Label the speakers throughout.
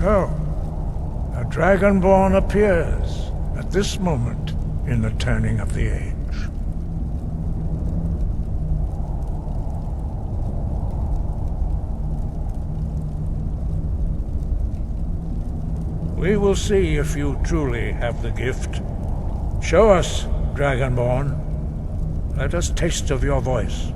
Speaker 1: So, a Dragonborn appears at this moment in the turning of the age. We will see if you truly have the gift. Show us, Dragonborn. Let us taste of your voice.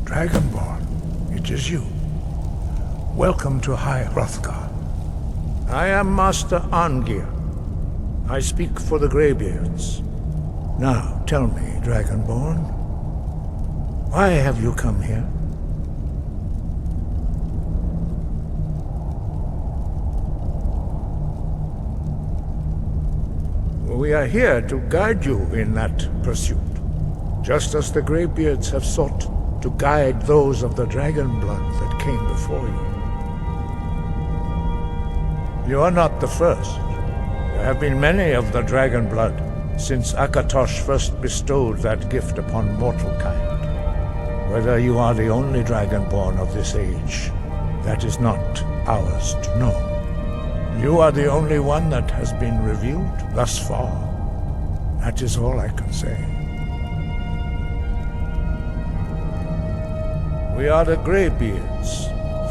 Speaker 1: Dragonborn, it is you. Welcome to High Hrothgar. I am Master Arngir. I speak for the Greybeards. Now, tell me, Dragonborn, why have you come here? We are here to guide you in that pursuit, just as the Greybeards have sought to guide those of the dragon blood that came before you. You are not the first. There have been many of the dragon blood since Akatosh first bestowed that gift upon mortal kind. Whether you are the only Dragonborn of this age, that is not ours to know. You are the only one that has been revealed thus far. That is all I can say. We are the Greybeards,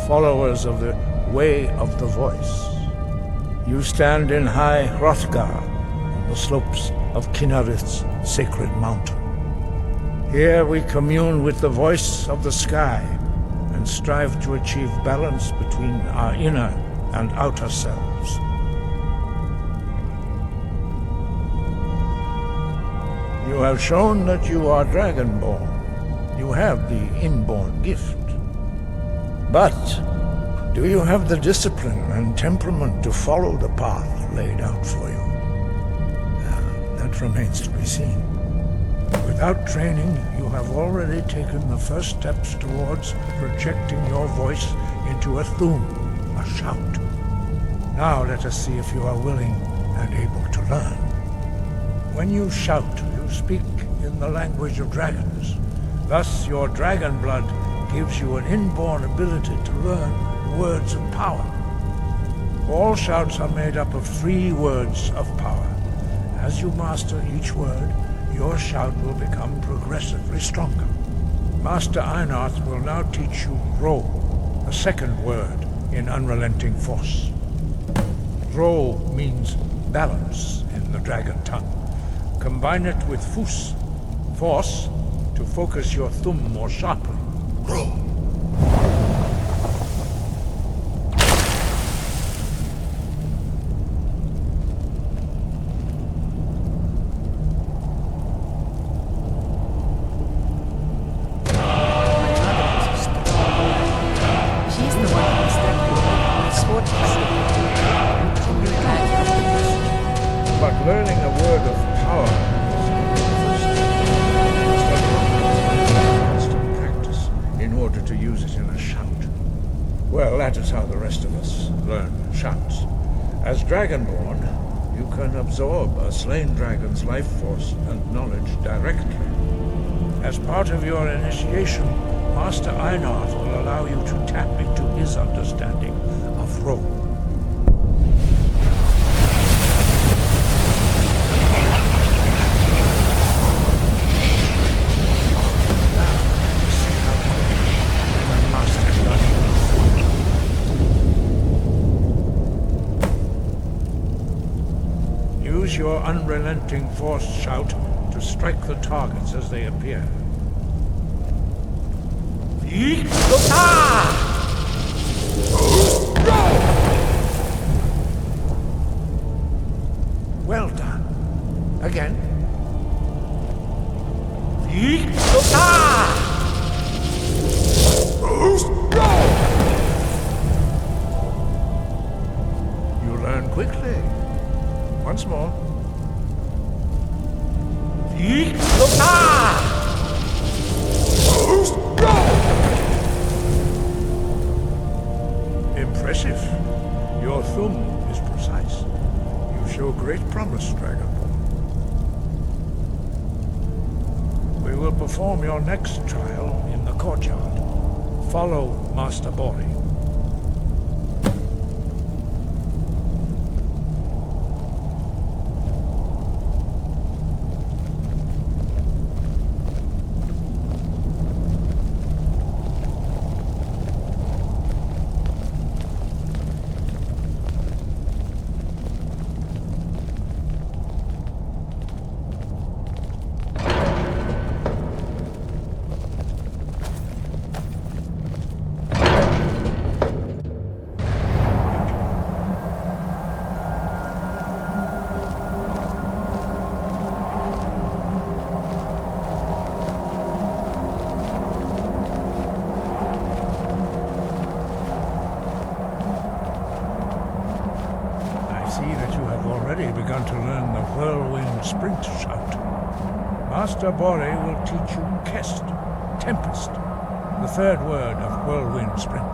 Speaker 1: followers of the Way of the Voice. You stand in High Hrothgar, on the slopes of Kinnarith's sacred mountain. Here we commune with the voice of the sky and strive to achieve balance between our inner and outer selves. You have shown that you are Dragonborn. You have the inborn gift. But do you have the discipline and temperament to follow the path laid out for you? That remains to be seen. Without training, you have already taken the first steps towards projecting your voice into a thum, a shout. Now let us see if you are willing and able to learn. When you shout, you speak in the language of dragons. Thus, your dragon blood gives you an inborn ability to learn words of power. All shouts are made up of 3 words of power. As you master each word, your shout will become progressively stronger. Master Einarth will now teach you Ro, the second word in Unrelenting Force. Ro means balance in the dragon tongue. Combine it with Fus, force, to focus your thumb more sharply. Ro. But learning a word of power is constant practice in order to use it in a shout. Well, that is how the rest of us learn shouts. As Dragonborn, you can absorb a slain dragon's life force and knowledge directly. As part of your initiation, Master Einarth will allow you to tap into his understanding of Ro. Use your unrelenting force shout to strike the targets as they appear. Well done. Again. You learn quickly. Once more. Impressive. Your thumb is precise. You show great promise, Dragonborn. We will perform your next trial in the courtyard. Follow Master Bori. Begun to learn the whirlwind sprint shout. Master Bori will teach you Kest, Tempest, the third word of whirlwind sprint.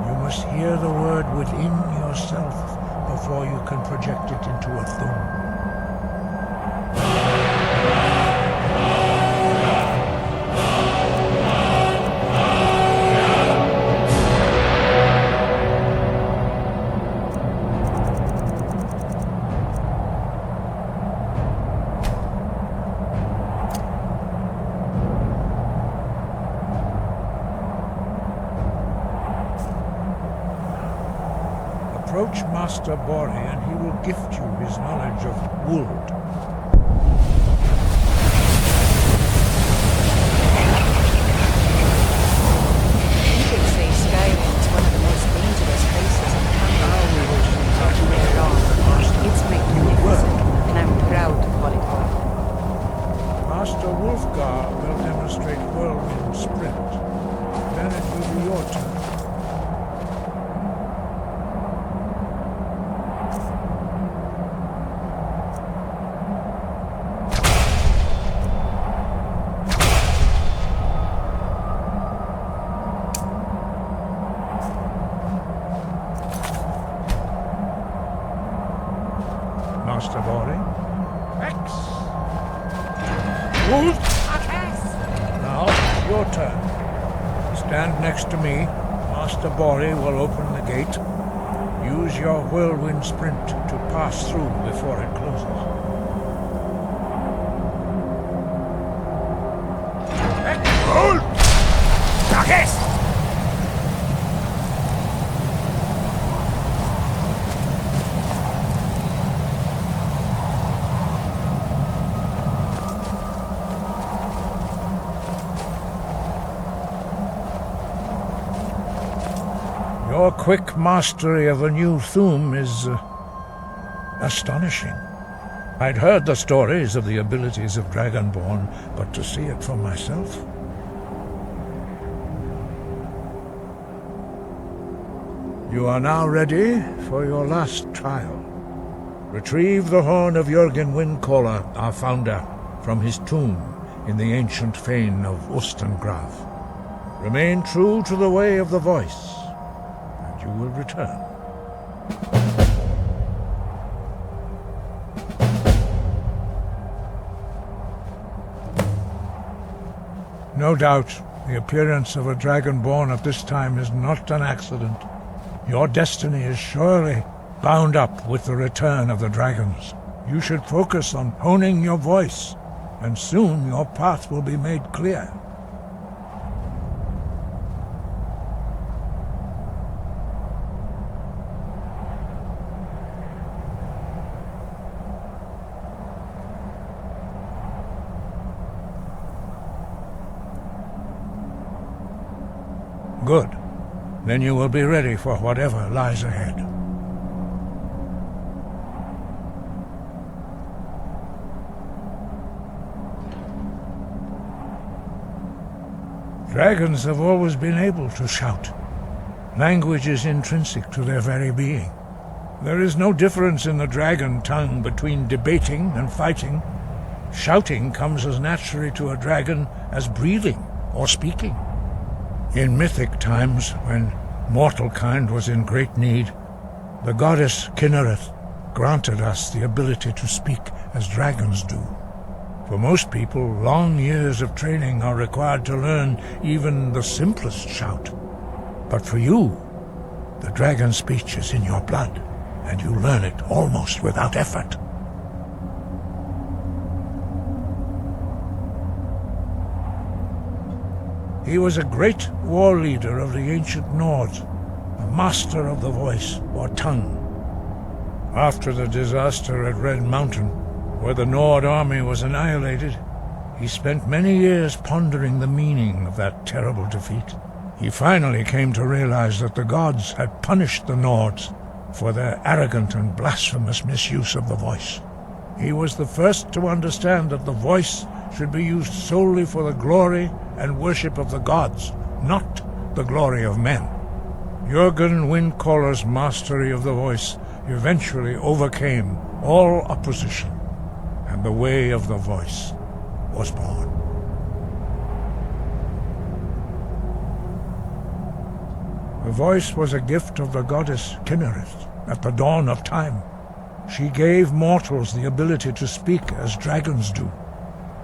Speaker 1: You must hear the word within yourself before you can project it into a thum. Approach Master Bori and he will gift you his knowledge of wood.
Speaker 2: People say Skyrim is one of the most dangerous places in the country. It's magnificent, and I'm proud to call it home.
Speaker 1: Master Wolfgar will demonstrate whirlwind sprint. Then it will be your turn. Master Bori. X. Wolf. Now, your turn. Stand next to me. Master Bori will open the gate. Use your whirlwind sprint to pass through before it closes. Your quick mastery of a new thum is astonishing. I'd heard the stories of the abilities of Dragonborn, but to see it for myself... You are now ready for your last trial. Retrieve the horn of Jürgen Windcaller, our founder, from his tomb in the ancient fane of Ustengrav. Remain true to the way of the voice, and you will return. No doubt, the appearance of a Dragonborn at this time is not an accident. Your destiny is surely bound up with the return of the dragons. You should focus on honing your voice, and soon your path will be made clear. Good. Then you will be ready for whatever lies ahead. Dragons have always been able to shout. Language is intrinsic to their very being. There is no difference in the dragon tongue between debating and fighting. Shouting comes as naturally to a dragon as breathing or speaking. In mythic times, when mortal kind was in great need, the goddess Kinnereth granted us the ability to speak as dragons do. For most people, long years of training are required to learn even the simplest shout. But for you, the dragon speech is in your blood, and you learn it almost without effort. He was a great war leader of the ancient Nords, a master of the voice, or tongue. After the disaster at Red Mountain, where the Nord army was annihilated, he spent many years pondering the meaning of that terrible defeat. He finally came to realize that the gods had punished the Nords for their arrogant and blasphemous misuse of the voice. He was the first to understand that the voice should be used solely for the glory and worship of the gods, not the glory of men. Jurgen Windcaller's mastery of the voice eventually overcame all opposition, and the way of the voice was born. The voice was a gift of the goddess Kinnereth at the dawn of time. She gave mortals the ability to speak as dragons do.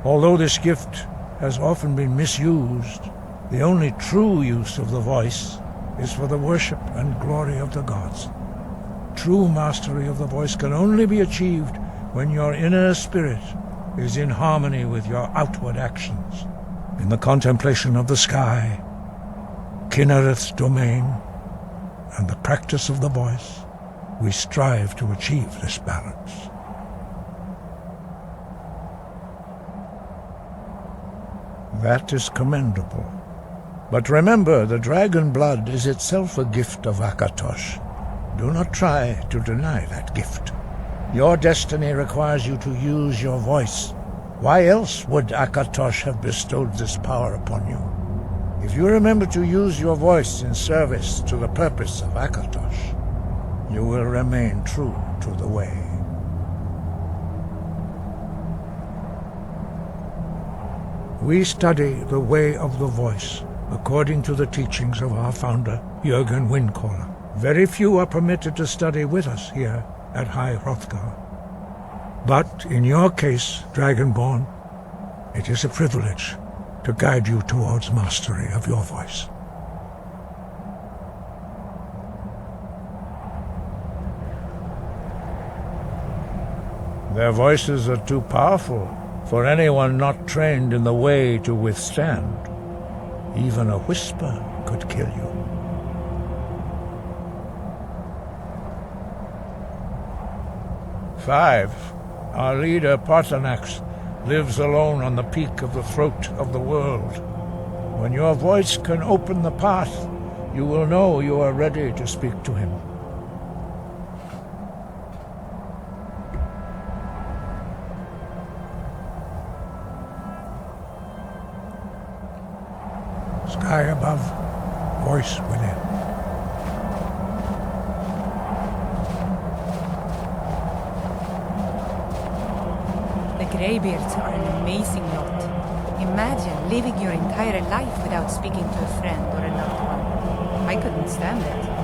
Speaker 1: Although this gift has often been misused, the only true use of the voice is for the worship and glory of the gods. True mastery of the voice can only be achieved when your inner spirit is in harmony with your outward actions. In the contemplation of the sky, Kinnereth's domain, and the practice of the voice, we strive to achieve this balance. That is commendable. But remember, the dragon blood is itself a gift of Akatosh. Do not try to deny that gift. Your destiny requires you to use your voice. Why else would Akatosh have bestowed this power upon you? If you remember to use your voice in service to the purpose of Akatosh, you will remain true to the way. We study the way of the voice according to the teachings of our founder, Jurgen Windcaller. Very few are permitted to study with us here at High Hrothgar. But in your case, Dragonborn, it is a privilege to guide you towards mastery of your voice. Their voices are too powerful for anyone not trained in the way to withstand. Even a whisper could kill you. Five, our leader Parthenax lives alone on the peak of the throat of the world. When your voice can open the path, you will know you are ready to speak to him. Sky above, voice within.
Speaker 2: The Greybeards are an amazing lot. Imagine living your entire life without speaking to a friend or a loved one. I couldn't stand it.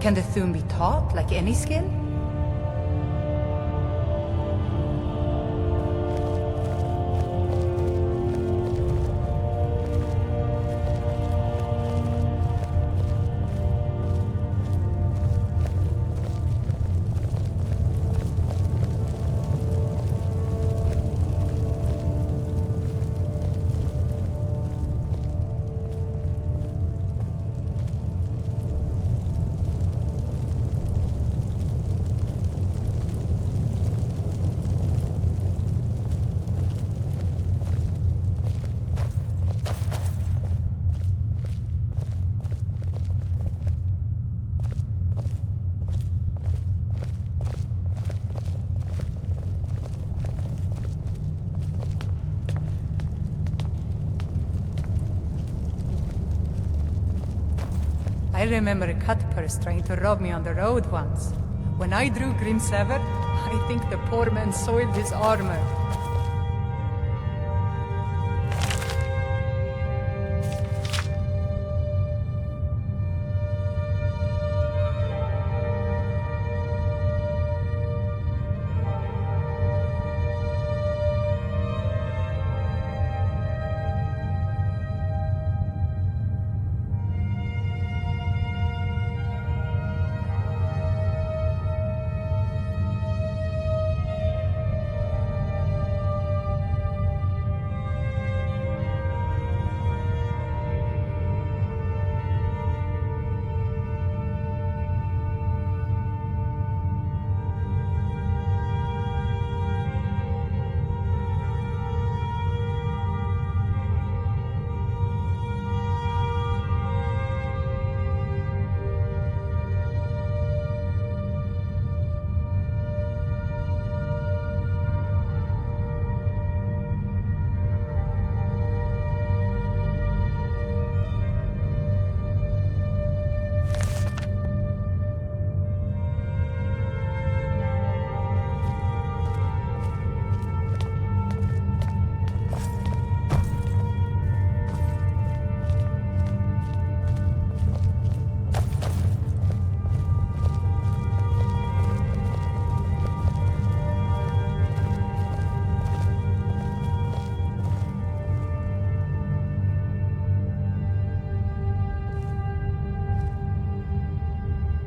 Speaker 2: Can the Thum be taught like any skill? I remember a cutpurse trying to rob me on the road once. When I drew Grimsever, I think the poor man soiled his armor.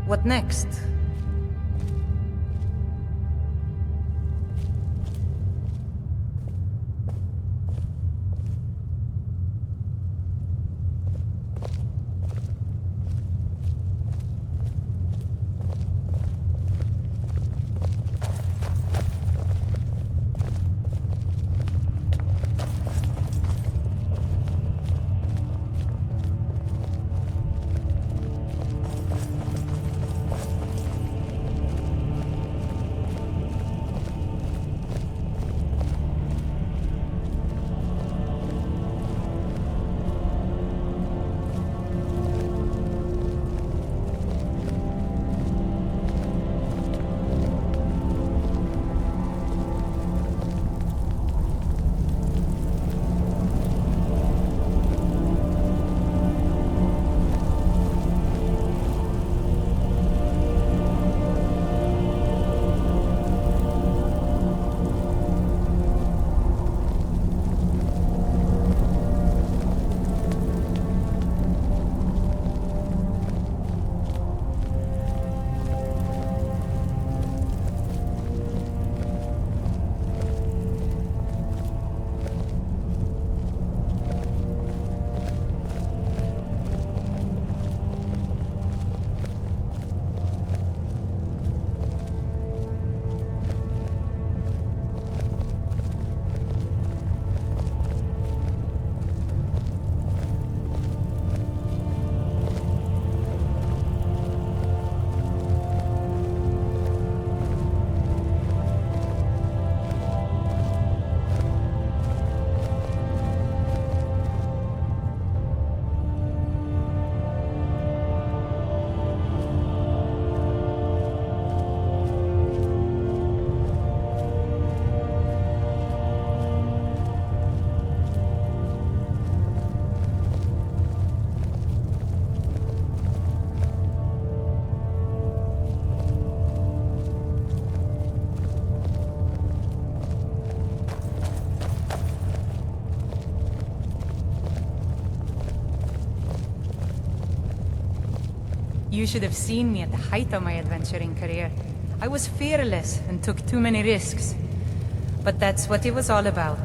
Speaker 2: What next? You should have seen me at the height of my adventuring career. I was fearless and took too many risks. But that's what it was all about.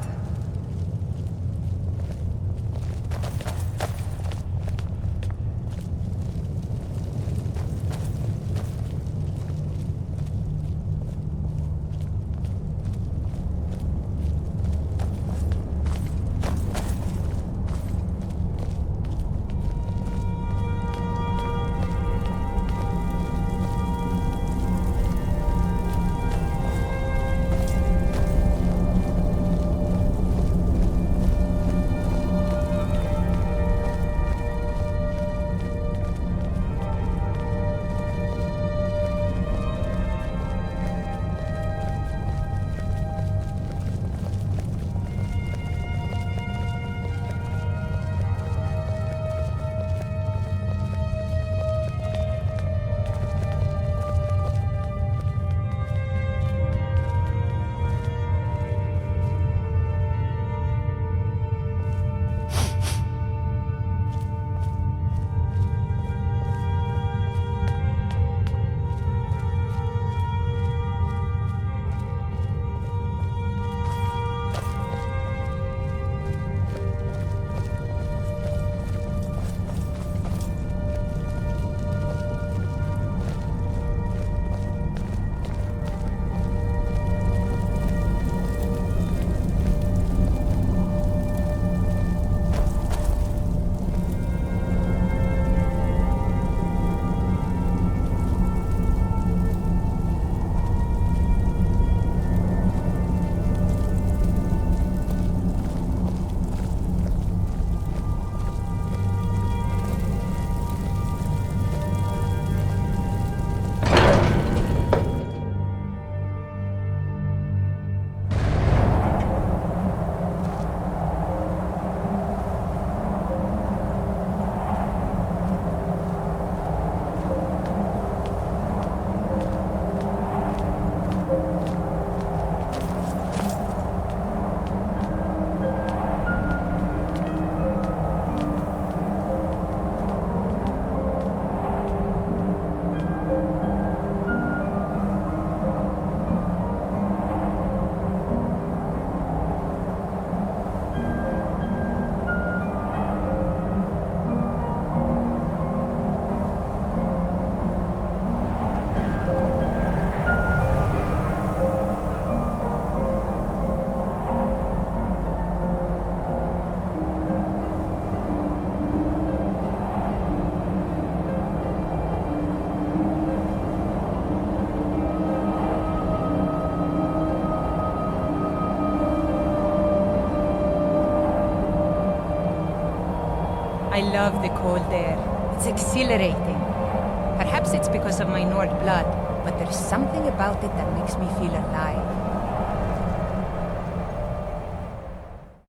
Speaker 2: I love the cold air. It's exhilarating. Perhaps it's because of my Nord blood, but there's something about it that makes me feel alive.